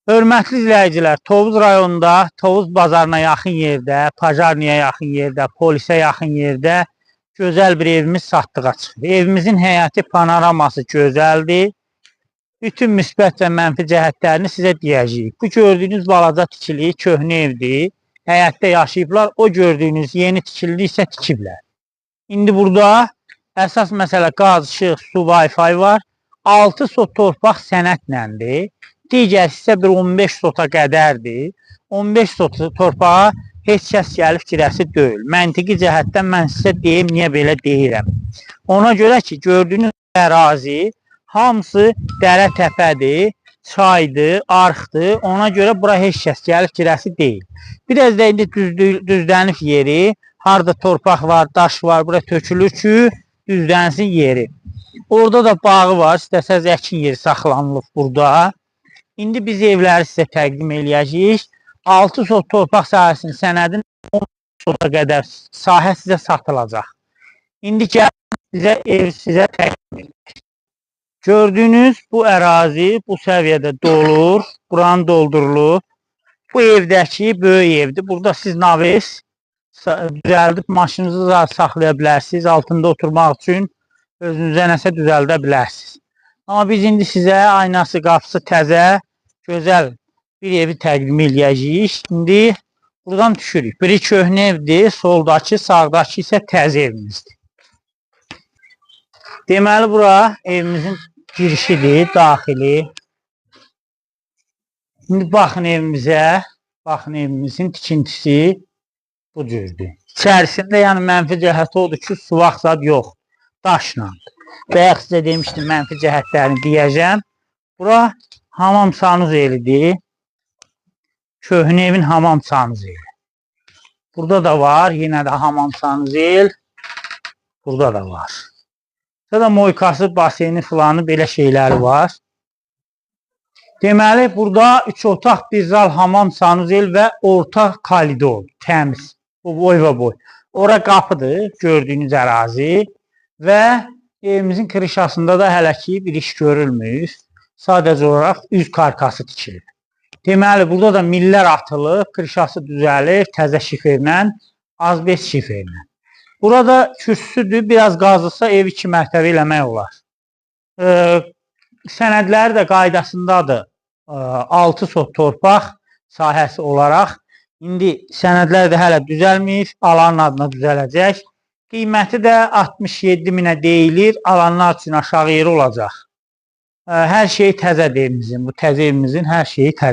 Hörmətli izləyicilər, Tovuz rayonunda, Tovuz bazarına yaxın yerdə, Pajarniyə yaxın yerdə, polisə yaxın yerdə gözəl bir evimiz satdığa çıxır. Evimizin həyəti panoraması gözəldir. Bütün müsbət və mənfi cəhətlərini sizə deyəcəyik. Bu gördüyünüz balaca tikili köhnə evdir. Həyətdə yaşayıblar. O gördüyünüz yeni tikili isə tikiblər. İndi burada əsas məsələ qaz, işıq, su, Wi-Fi var. 6 sot torpaq sənədləndir. Digər isə bir 15 sota qədərdir. 15 sot torpağa heç kəs gəlib girəsi deyil. Məntiqi cəhətdən mən sizə deyim, niyə belə deyirəm. Ona görə ki, gördüyünüz ərazi hamısı dərə təpədir, çaydır, arxdır. Ona görə bura heç kəs gəlib girəsi deyil. Biraz da indi düzlənib yeri, harada torpaq var, daş var, bura tökülür ki, düzlənsin yeri. Orada da bağı var, istəsəz əkin yeri saxlanılıb burada. İndi biz evləri sizə təqdim eləyəcəyik. 6 sot torpaq sahəsinin sənədin 10 sota qədər sahə sizə satılacaq. İndi gəlin ev sizə təqdim eləyəcək. Gördüyünüz bu ərazi bu səviyyədə dolur, buranı doldurulur. Bu evdəki böyük evdir. Burada siz naves düzəldib maşınınızı saxlaya bilərsiniz. Altında oturmaq üçün özünüzə nəsə düzəldə bilərsiniz. Amma biz indi sizə aynası, qapısı təzə, gözəl bir evi təqdim eləyəcəyik. İndi buradan düşürük. Biri köhnə evdir, soldakı, sağdakı isə təzə evimizdir. Deməli, bura evimizin girişidir, daxili. İndi baxın evimizə, baxın evimizin tikintisi bu cürdür. İçərisində yəni mənfi cəhəti odur ki, suvaq zad yox, daşla. Bayaq sizə demişdim, mənfi cəhətlərini deyəcəm. Bura hamam sanuzelidir. Köhnə evin hamam sanuzeli. Burada da var, yenə də hamam sanuzel. Burada da var. Burada da moykası, baseyni filanı, belə şeyləri var. Deməli, burada 3 otaq, 1 zal, hamam sanuzel və orta koridor, təmiz. Bu boy və boy. Ora qapıdır, gördüyünüz ərazi. Və evimizin krişasında da hələ ki bir iş görülmür. Sadəcə olaraq üz karkası tikilir. Deməli, burada da millər atılıb, krişası düzəlir, təzə şiferlə, azbest şiferlə. Burada kürsüdür, biraz qazılsa ev 2 mərtəbə eləmək olar. Sənədləri də qaydasındadır. 6 sot torpaq sahəsi olaraq. İndi sənədlər də hələ düzəlmir, alanın adına düzələcək. Qiyməti də 67 minə deyilir, alanlar üçün aşağı yeri olacaq. Hər şey təzədir evimizin, bu təzə evimizin hər şeyi təzə.